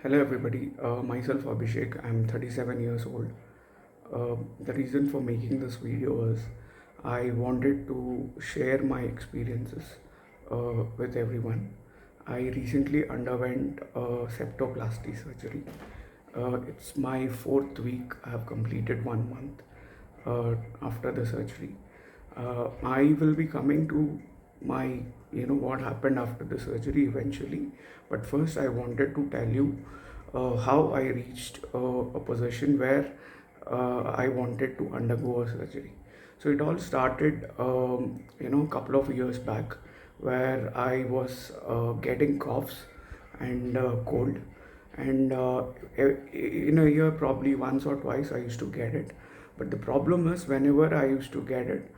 Hello everybody, myself Abhishek. I'm 37 years old. The reason for making this video is I wanted to share my experiences with everyone. I recently underwent septoplasty surgery. It's my fourth week. I have completed 1 month after the surgery. I will be coming to my what happened after the surgery eventually, but first I wanted to tell you how I reached a position where I wanted to undergo a surgery. So it all started a couple of years back, where I was getting coughs and cold, and in a year probably once or twice I used to get it. But the problem is, whenever I used to get it,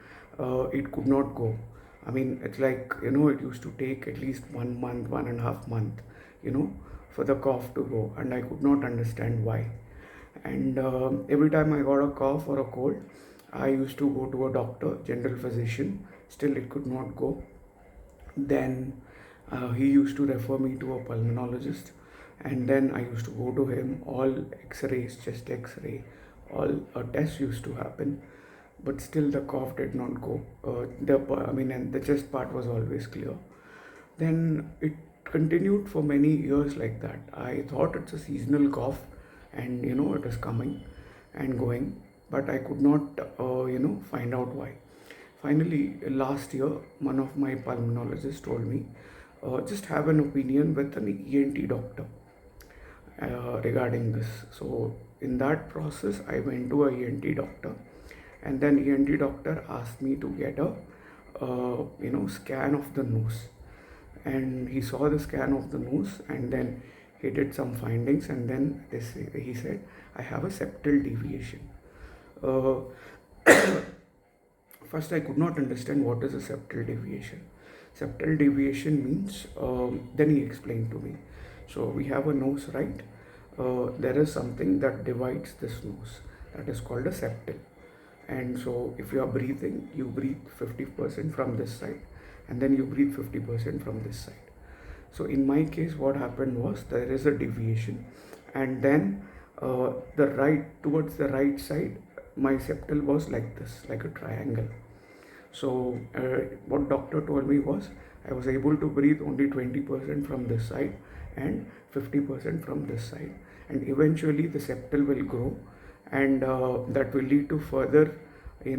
it could not go. I mean, it's like, it used to take at least 1 month, 1.5 month, for the cough to go, and I could not understand why. And every time I got a cough or a cold, I used to go to a doctor, general physician. Still, it could not go. Then he used to refer me to a pulmonologist, and then I used to go to him. All X-rays, chest X-ray, all tests used to happen, but still the cough did not go. And the chest part was always clear. Then it continued for many years like that. I thought it's a seasonal cough, and it is coming and going, but I could not find out why. Finally, last year, one of my pulmonologists told me, just have an opinion with an ENT doctor regarding this. So in that process, I went to a ENT doctor, and then ENT doctor asked me to get a scan of the nose. And he saw the scan of the nose, and then he did some findings, and then he said, I have a septal deviation. Uh, First, I could not understand what is a septal deviation. Septal deviation means, then he explained to me. So we have a nose, right? There is something that divides this nose, that is called a septal. And so if you are breathing, you breathe 50% from this side, and then you breathe 50% from this side. So in my case, what happened was, there is a deviation, and then towards the right side, my septal was like this, like a triangle. So what doctor told me was, I was able to breathe only 20% from this side and 50% from this side, and eventually the septal will grow, and that will lead to further, I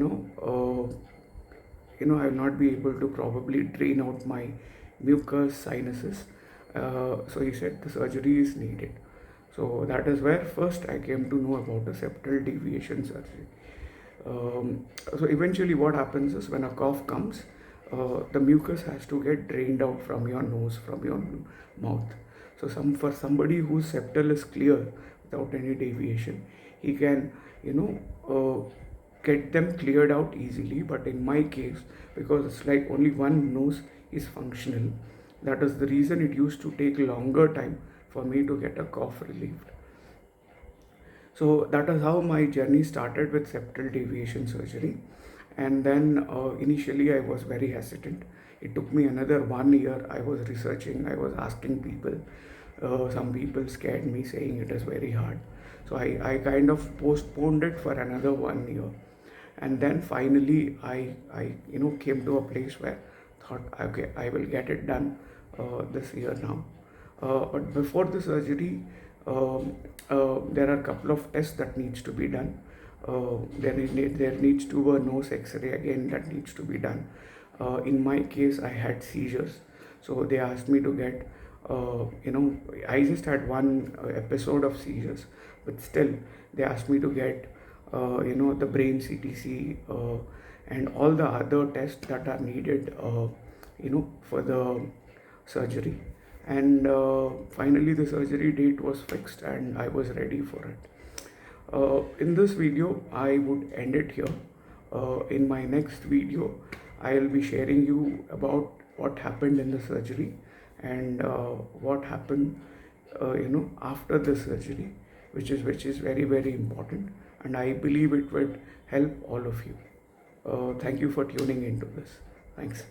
will not be able to probably drain out my mucus, sinuses. So he said the surgery is needed. So that is where first I came to know about the septal deviation surgery. So eventually what happens is, when a cough comes, the mucus has to get drained out from your nose, from your mouth. So for somebody whose septal is clear without any deviation, he can get them cleared out easily. But in my case, because it's like only one nose is functional, that is the reason it used to take longer time for me to get a cough relieved. So that is how my journey started with septal deviation surgery. And then initially I was very hesitant. It took me another 1 year. I was researching, I was asking people. Some people scared me, saying it is very hard. So I kind of postponed it for another 1 year. And then finally I came to a place where thought, okay, I will get it done this year now. But before the surgery, there are a couple of tests that needs to be done. There needs to be a nose X-ray again that needs to be done. In my case, I had seizures, so they asked me to get. I just had one episode of seizures, but still they asked me to get the brain CTC and all the other tests that are needed for the surgery. And finally the surgery date was fixed, and I was ready for it. In this video I would end it here. In my next video I will be sharing you about what happened in the surgery, and what happened after the surgery, which is very, very important, and I believe it would help all of you. Thank you for tuning into this. Thanks.